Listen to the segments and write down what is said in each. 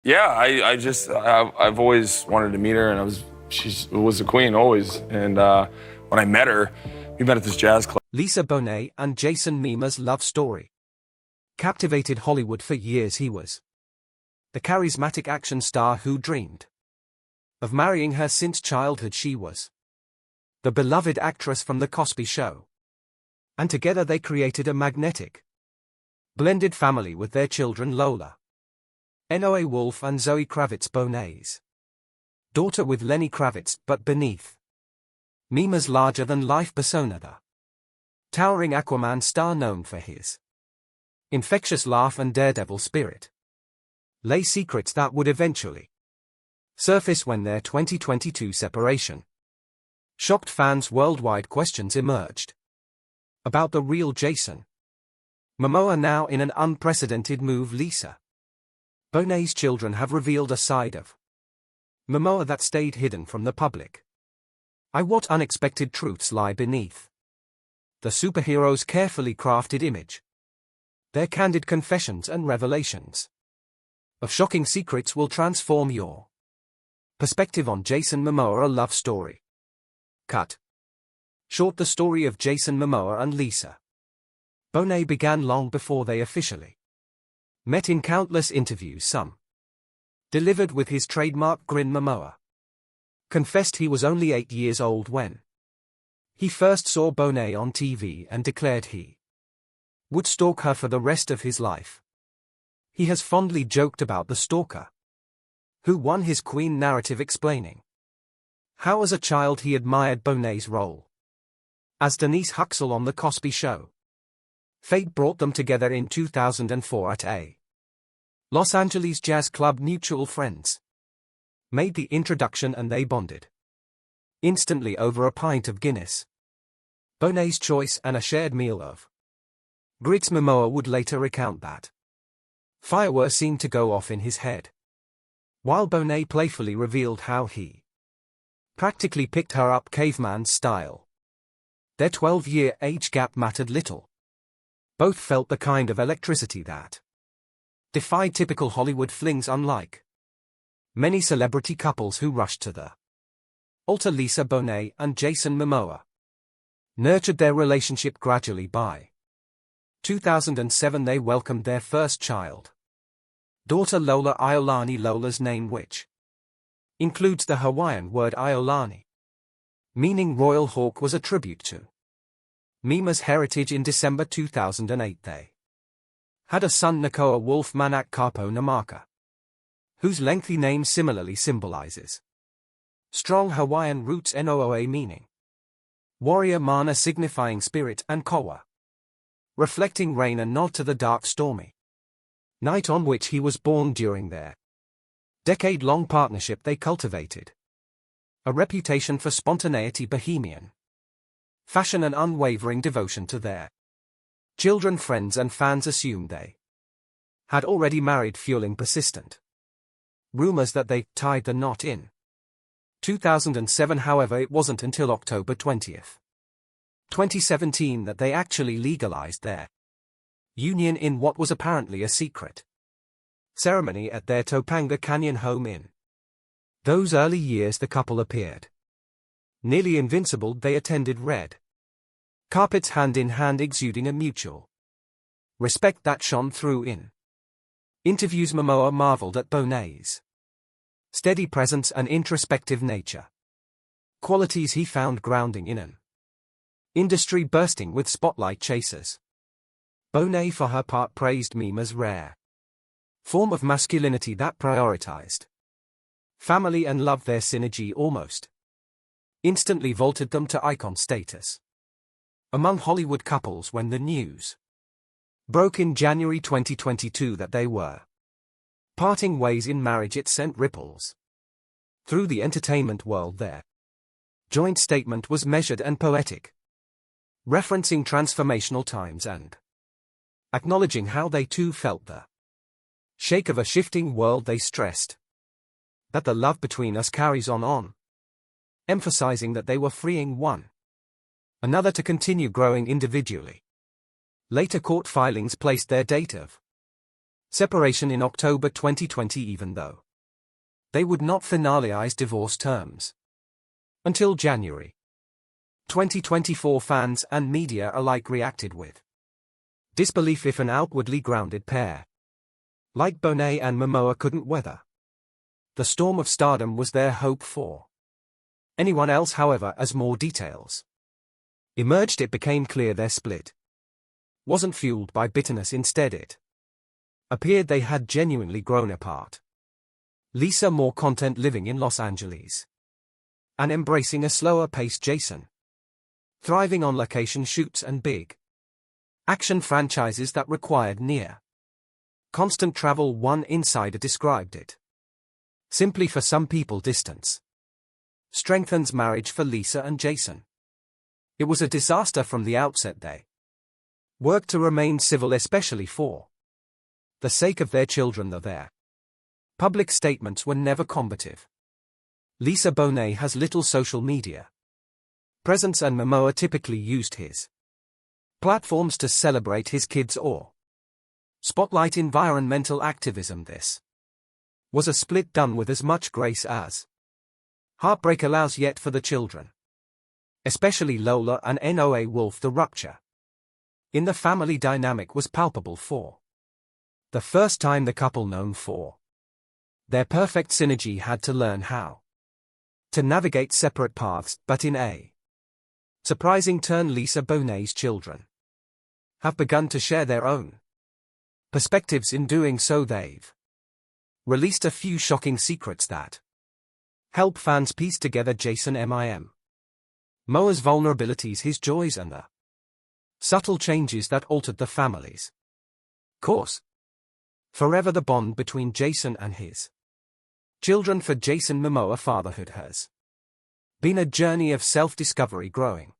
Yeah, I've always wanted to meet her, and she was a queen always. And when I met her, we met at this jazz club. Lisa Bonet and Jason Momoa's love story captivated Hollywood for years. He was the charismatic action star who dreamed of marrying her since childhood. She was the beloved actress from The Cosby Show. And together they created a magnetic, blended family with their children Lola, Noah Wolf and Zoe Kravitz, Bonet's daughter with Lenny Kravitz. But beneath Momoa's larger-than-life persona, the towering Aquaman star known for his infectious laugh and daredevil spirit, lay secrets that would eventually surface when their 2022 separation shocked fans worldwide. Questions emerged about the real Jason Momoa. Now, in an unprecedented move, Lisa Bonet's children have revealed a side of Momoa that stayed hidden from the public. What unexpected truths lie beneath the superhero's carefully crafted image? Their candid confessions and revelations of shocking secrets will transform your perspective on Jason Momoa. A love story cut short. The story of Jason Momoa and Lisa Bonet began long before they officially met. In countless interviews, some delivered with his trademark grin, Momoa confessed he was only 8 years old when he first saw Bonet on TV and declared he would stalk her for the rest of his life. He has fondly joked about the stalker who won his queen narrative, explaining how as a child he admired Bonet's role as Denise Huxell on The Cosby Show. Fate brought them together in 2004 at a Los Angeles jazz club. Mutual friends made the introduction and they bonded instantly over a pint of Guinness, Bonet's choice, and a shared meal of grits. Momoa would later recount that fireworks seemed to go off in his head, while Bonet playfully revealed how he practically picked her up caveman style. Their 12-year age gap mattered little. Both felt the kind of electricity that defied typical Hollywood flings. Unlike many celebrity couples who rushed to the altar, Lisa Bonet and Jason Momoa nurtured their relationship gradually. By 2007 they welcomed their first child, daughter Lola Iolani. Lola's name, which includes the Hawaiian word Iolani, meaning royal hawk, was a tribute to Momoa's heritage. In December 2008 they had a son, Nakoa Wolf Manak Kapo Namaka, whose lengthy name similarly symbolizes strong Hawaiian roots, Nooa meaning warrior, Mana signifying spirit, and Koa reflecting rain, a nod to the dark stormy night on which he was born. During their decade-long partnership they cultivated a reputation for spontaneity, bohemian fashion, and unwavering devotion to their children. Friends and fans assumed they had already married, fueling persistent rumors that they tied the knot in 2007. However, it wasn't until October 20, 2017 that they actually legalized their union in what was apparently a secret ceremony at their Topanga Canyon home. In those early years the couple appeared nearly invincible. They attended red carpets hand in hand, exuding a mutual respect that shone through. In interviews, Momoa marveled at Bonet's steady presence and introspective nature, qualities he found grounding in an industry bursting with spotlight chasers. Bonet, for her part, praised Momoa's rare form of masculinity that prioritized family and love. Their synergy almost instantly vaulted them to icon status among Hollywood couples. When the news broke in January 2022 that they were parting ways in marriage, it sent ripples through the entertainment world. Their joint statement was measured and poetic, referencing transformational times and acknowledging how they too felt the shake of a shifting world. They stressed that the love between us carries on, emphasizing that they were freeing one another to continue growing individually. Later court filings placed their date of Separation in October 2020 even though they would not finalize divorce terms until January 2024. Fans and media alike reacted with disbelief if an outwardly grounded pair like Bonet and Momoa couldn't weather the storm of stardom was their hope for anyone else. However, as more details emerged, it became clear their split wasn't fueled by bitterness. Instead, it appeared they had genuinely grown apart. Lisa more content living in Los Angeles and embracing a slower pace. Jason thriving on location shoots and big action franchises that required near constant travel. One insider described it simply: for some people, distance strengthens marriage. For Lisa and Jason, it was a disaster from the outset. They worked to remain civil, especially for the sake of their children, though their public statements were never combative. Lisa Bonet has little social media presence, and Momoa typically used his platforms to celebrate his kids or spotlight environmental activism. This was a split done with as much grace as heartbreak allows. Yet for the children, especially Lola and Noah Wolf, the rupture in the family dynamic was palpable. For the first time, the couple, known for their perfect synergy, had to learn how to navigate separate paths. But in a surprising turn, Lisa Bonet's children have begun to share their own perspectives. In doing so, they've released a few shocking secrets that help fans piece together Jason Momoa's vulnerabilities, his joys, and the subtle changes that altered the family's course. Forever the bond between Jason and his children. For Jason Momoa, fatherhood has been a journey of self-discovery. Growing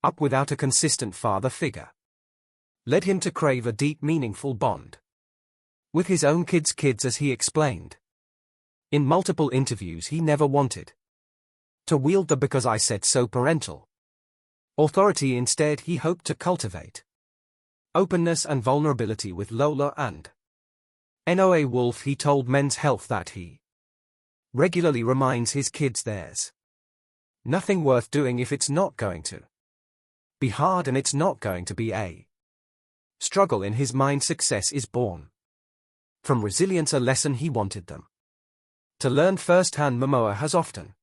up without a consistent father figure led him to crave a deep, meaningful bond with his own kids. As he explained in multiple interviews, he never wanted to wield the "because I said so" parental authority. Instead, he hoped to cultivate openness and vulnerability with Lola and Noah Wolf. He told Men's Health that he regularly reminds his kids there's nothing worth doing if it's not going to be hard, and it's not going to be a struggle. In his mind, success is born from resilience, a lesson he wanted them to learn firsthand. Momoa has often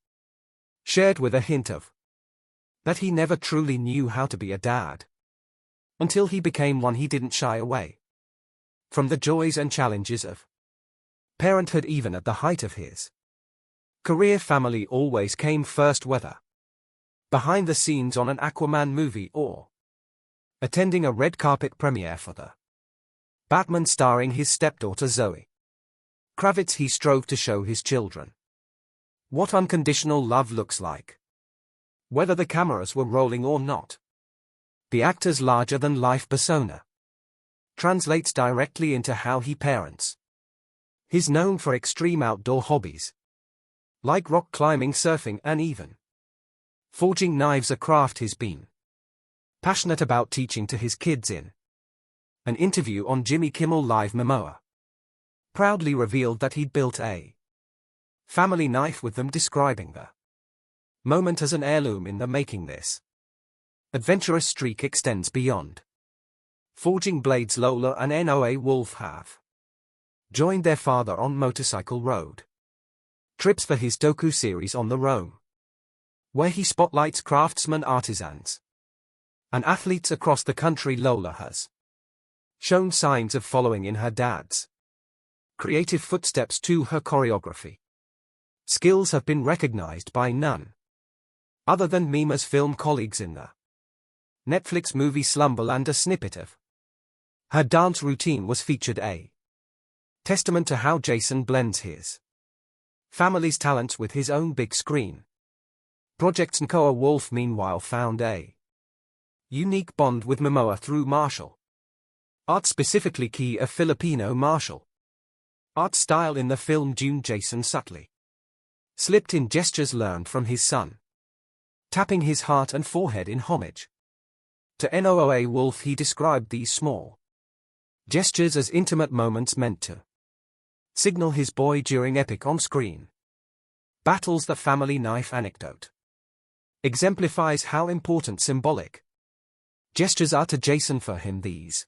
shared with a hint of that he never truly knew how to be a dad until he became one. He didn't shy away from the joys and challenges of parenthood. Even at the height of his career, family always came first, whether behind the scenes on an Aquaman movie or attending a red carpet premiere for the Batman starring his stepdaughter Zoe Kravitz. He strove to show his children what unconditional love looks like, whether the cameras were rolling or not. The actor's larger-than-life persona translates directly into how he parents. He's known for extreme outdoor hobbies like rock climbing, surfing, and even forging knives, a craft he's been passionate about teaching to his kids. In an interview on Jimmy Kimmel Live, Momoa proudly revealed that he'd built a family knife with them, describing the moment as an heirloom in the making. This adventurous streak extends beyond forging blades. Lola and Noah Wolf have joined their father on motorcycle road trips for his docu-series On the Roam, where he spotlights craftsmen, artisans, and athletes across the country. Lola has shown signs of following in her dad's creative footsteps too. Her choreography skills have been recognized by none other than Mima's film colleagues in the Netflix movie Slumberland. A snippet of her dance routine was featured, a testament to how Jason blends his family's talents with his own big screen projects. Noah Wolf, meanwhile, found a unique bond with Momoa through martial art, specifically key a Filipino martial art style. In the film Dune, Jason subtly slipped in gestures learned from his son, tapping his heart and forehead in homage to Noah Wolf. He described these small Gestures as intimate moments meant to signal his boy during epic on-screen battles. The family knife anecdote exemplifies how important symbolic gestures are to Jason. For him, these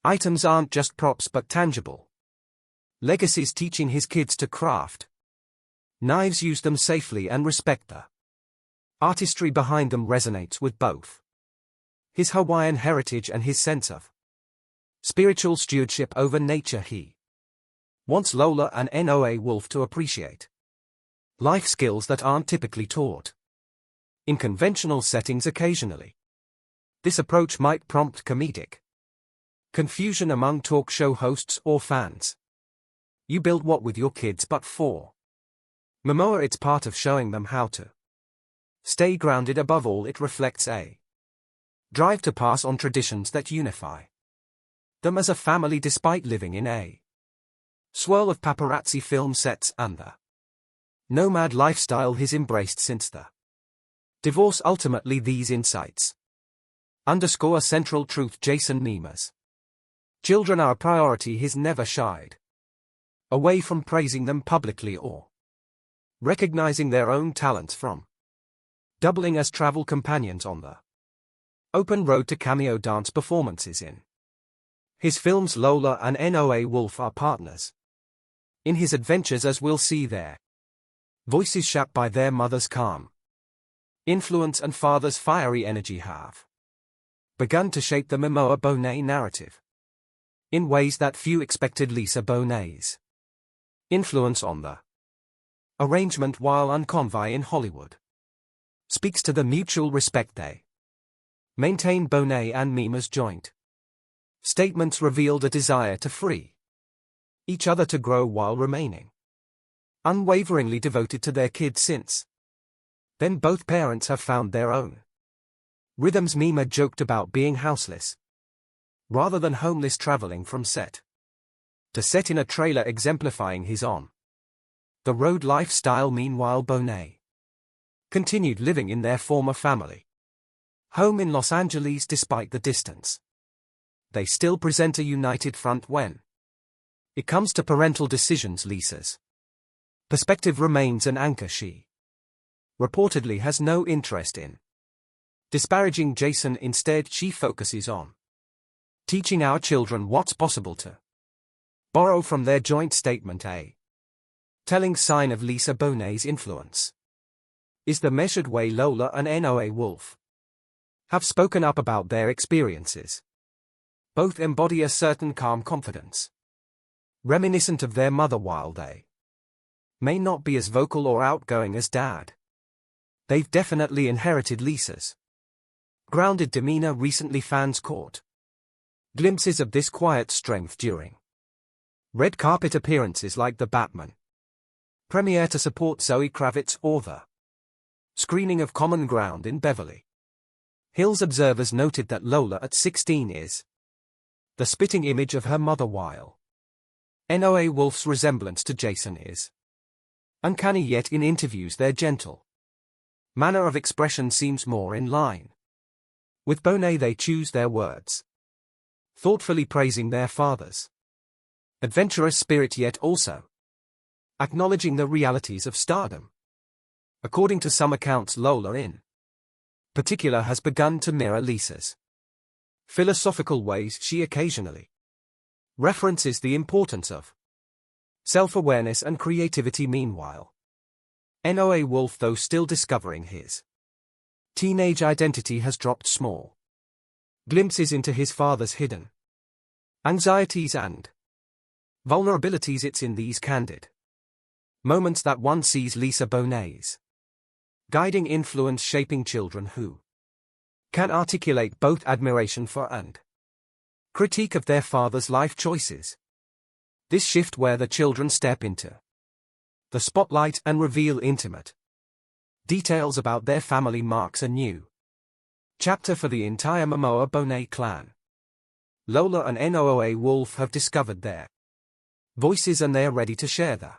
items aren't just props but tangible legacies, teaching his kids to craft knives, use them safely, and respect the artistry behind them. Resonates with both his Hawaiian heritage and his sense of spiritual stewardship over nature. He wants Lola and Noa Wolf to appreciate life skills that aren't typically taught in conventional settings. Occasionally, this approach might prompt comedic confusion among talk show hosts or fans. You build what with your kids? But for Momoa, it's part of showing them how to stay grounded. Above all, it reflects a drive to pass on traditions that unify them as a family despite living in a swirl of paparazzi film sets and the nomad lifestyle he's embraced since the divorce. Ultimately, these insights underscore a central truth: Jason Momoa's children are a priority. He's never shied away from praising them publicly or recognizing their own talents, from doubling as travel companions on the open road to cameo dance performances in his films. Lola and Noa Wolf are partners in his adventures, as we'll see. Their voices, shaped by their mother's calm influence and father's fiery energy, have begun to shape the Momoa Bonet narrative in ways that few expected. Lisa Bonet's influence on the arrangement, while unconventional in Hollywood, speaks to the mutual respect they maintain. Bonet and Momoa's joint statements revealed a desire to free each other to grow while remaining unwaveringly devoted to their kids. Since then, both parents have found their own rhythms. Momoa joked about being houseless rather than homeless, traveling from set to set in a trailer, exemplifying his on-the-road lifestyle. Meanwhile, Bonet continued living in their former family home in Los Angeles. Despite the distance, they still present a united front when it comes to parental decisions. Lisa's perspective remains an anchor. She reportedly has no interest in disparaging Jason. Instead, she focuses on teaching our children what's possible, to borrow from their joint statement. A telling sign of Lisa Bonet's influence is the measured way Lola and Noa Wolf have spoken up about their experiences. Both embody a certain calm confidence, reminiscent of their mother. While they may not be as vocal or outgoing as Dad, they've definitely inherited Lisa's grounded demeanor. Recently, fans caught glimpses of this quiet strength during red carpet appearances like the Batman premiere to support Zoe Kravitz or the screening of Common Ground in Beverly Hills. Observers noted that Lola at 16 is the spitting image of her mother, while Noa Wolf's resemblance to Jason is uncanny. Yet in interviews, their gentle manner of expression seems more in line with Bonet. They choose their words thoughtfully, praising their father's adventurous spirit, yet also acknowledging the realities of stardom. According to some accounts, Lola in particular has begun to mirror Lisa's philosophical ways. She occasionally references the importance of self-awareness and creativity. Meanwhile, Noa Wolf, though still discovering his teenage identity, has dropped small glimpses into his father's hidden anxieties and vulnerabilities. It's in these candid moments that one sees Lisa Bonet's guiding influence, shaping children who can articulate both admiration for and critique of their father's life choices. This shift, where the children step into the spotlight and reveal intimate details about their family, marks a new chapter for the entire Momoa Bonet clan. Lola and Noa Wolf have discovered their voices, and they are ready to share the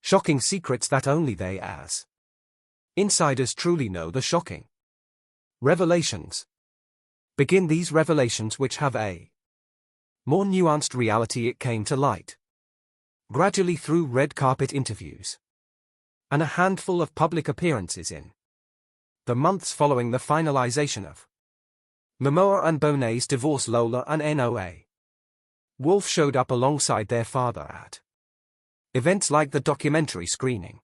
shocking secrets that only they, as insiders, truly know. The shocking revelations begin. These revelations, which have a More nuanced reality it came to light. Gradually through red carpet interviews. And a handful of public appearances in the months following the finalization of Momoa and Bonet's divorce. Lola and Noah Wolf showed up alongside their father at events like the documentary screening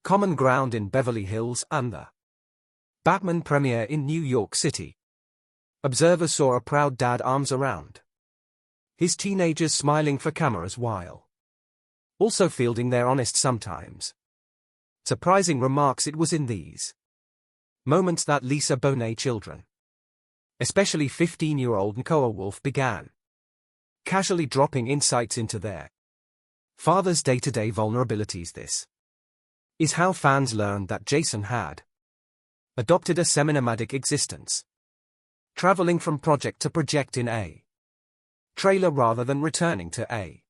Common Ground in Beverly Hills and the Batman premiere in New York City. Observers saw a proud dad arms around his teenagers, smiling for cameras while also fielding their honest, sometimes surprising remarks. It was in these moments that Lisa Bonet children, especially 15-year-old Momoa Wolf, began casually dropping insights into their father's day-to-day vulnerabilities. This is how fans learned that Jason had adopted a semi-nomadic existence, traveling from project to project in a trailer rather than returning to a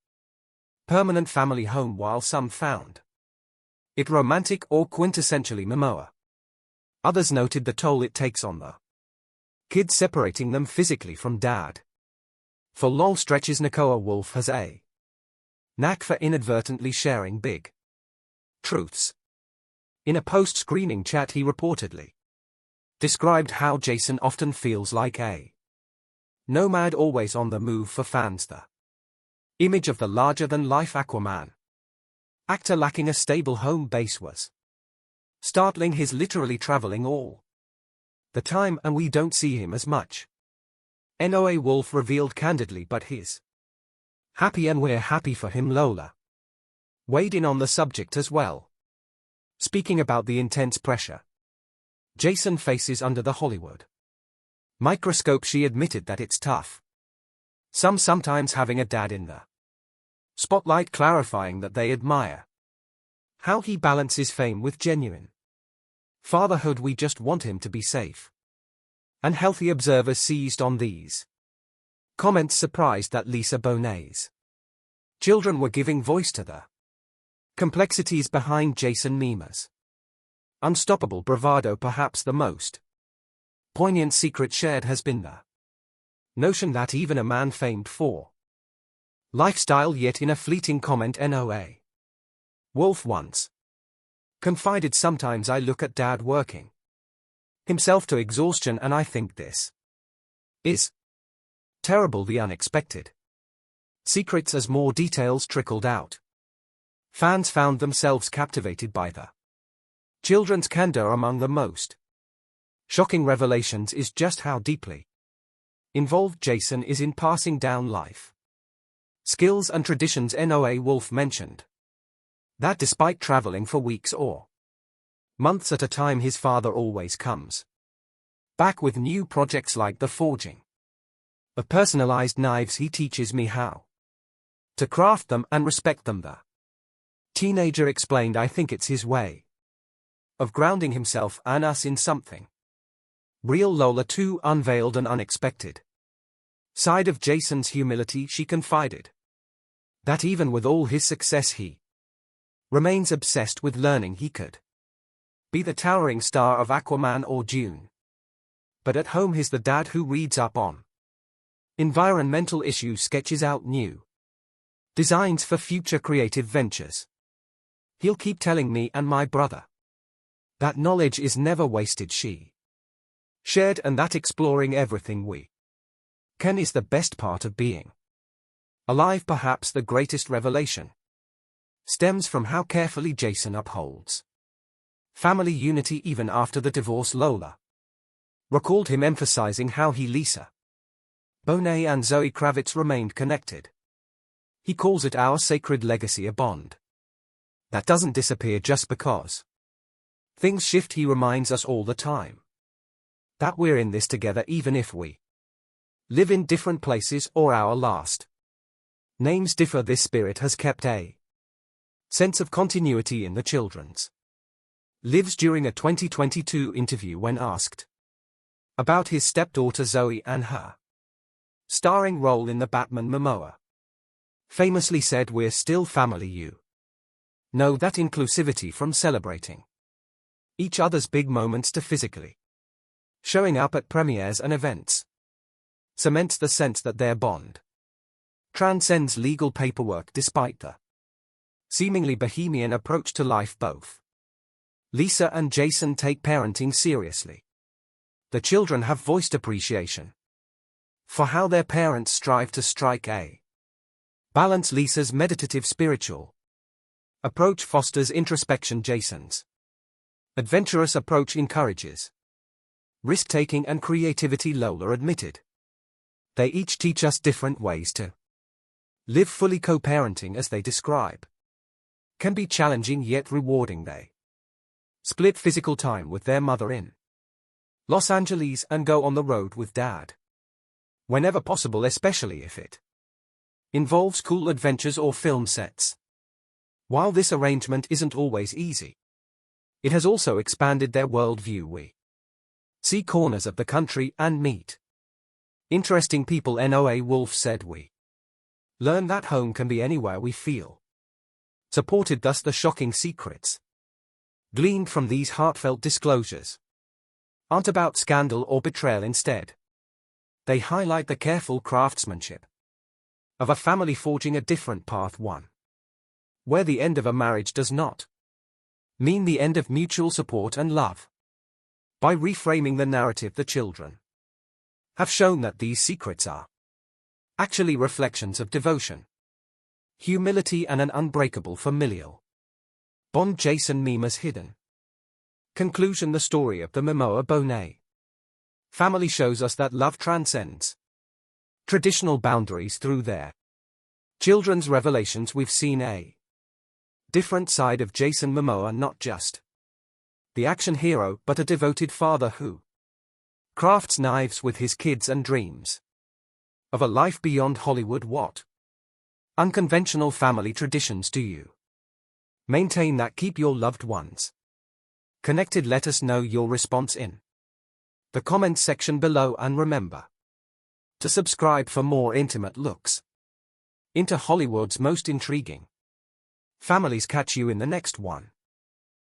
permanent family home. While some found it romantic or quintessentially Momoa, others noted the toll it takes on the kids, separating them physically from dad. For long stretches, Momoa Wolf has a knack for inadvertently sharing big truths. In a post-screening chat, he reportedly described how Jason often feels like a nomad, always on the move. For fans, the image of the larger-than-life Aquaman actor lacking a stable home base was startling. He's literally traveling all the time, and we don't see him as much. Noah Wolf revealed candidly, but he's happy and we're happy for him. Lola weighed in on the subject as well, speaking about the intense pressure Jason faces under the Hollywood microscope. She admitted that it's tough sometimes having a dad in the spotlight, clarifying that they admire how he balances fame with genuine fatherhood. We just want him to be safe and healthy. Observers seized on these comments, surprised that Lisa Bonet's children were giving voice to the complexities behind Jason Momoa's unstoppable bravado. Perhaps the most poignant secret shared has been the notion that even a man famed for lifestyle, yet in a fleeting comment, Noah Wolf once confided, "Sometimes I look at dad working himself to exhaustion and I think this is terrible." The unexpected secrets. As more details trickled out, fans found themselves captivated by the children's candor. Among the most shocking revelations is just how deeply involved Jason is in passing down life skills and traditions. Noah Wolf mentioned that despite traveling for weeks or months at a time, his father always comes back with new projects like the forging of personalized knives. He teaches me how to craft them and respect them. The teenager explained, "I think it's his way of grounding himself and us in something real." Lola too unveiled an unexpected side of Jason's humility. She confided that even with all his success, he remains obsessed with learning. He could be the towering star of Aquaman or Dune, but at home he's the dad who reads up on environmental issues, sketches out new designs for future creative ventures. He'll keep telling me and my brother that knowledge is never wasted, she shared, and that exploring everything we can is the best part of being alive. Perhaps the greatest revelation stems from how carefully Jason upholds family unity even after the divorce. Lola recalled him emphasizing how he, Lisa Bonet and Zoe Kravitz remained connected. He calls it our sacred legacy, a bond that doesn't disappear just because things shift. He reminds us all the time that we're in this together, even if we live in different places or our last names differ. This spirit has kept a sense of continuity in the children's lives. During a 2022 interview, when asked about his stepdaughter Zoe and her starring role in the Batman, Momoa famously said, "We're still family, you know that inclusivity, from celebrating each other's big moments to physically showing up at premieres and events, cements the sense that their bond transcends legal paperwork despite the seemingly bohemian approach to life. Both Lisa and Jason take parenting seriously. The children have voiced appreciation for how their parents strive to strike a balance. Lisa's meditative spiritual approach fosters introspection. Jason's adventurous approach encourages risk-taking and creativity. Lola admitted, they each teach us different ways to live fully. Co-parenting, as they describe, can be challenging yet rewarding. They split physical time with their mother in Los Angeles and go on the road with Dad whenever possible, especially if it involves cool adventures or film sets. While this arrangement isn't always easy, it has also expanded their worldview. We see corners of the country and meet interesting people. Noa Wolf said, we learn that home can be anywhere we feel supported. Thus the shocking secrets gleaned from these heartfelt disclosures aren't about scandal or betrayal. Instead, they highlight the careful craftsmanship of a family forging a different path, one where the end of a marriage does not mean the end of mutual support and love. By reframing the narrative, the children have shown that these secrets are actually reflections of devotion, humility, and an unbreakable familial bond. Jason Momoa's hidden conclusion. The story of the Momoa Bonet family shows us that love transcends traditional boundaries. Through their children's revelations, we've seen a different side of Jason Momoa, not just the action hero, but a devoted father who crafts knives with his kids and dreams of a life beyond Hollywood. What unconventional family traditions do you maintain that keep your loved ones connected? Let us know your response in the comments section below, and remember to subscribe for more intimate looks into Hollywood's most intriguing families. Catch you in the next one.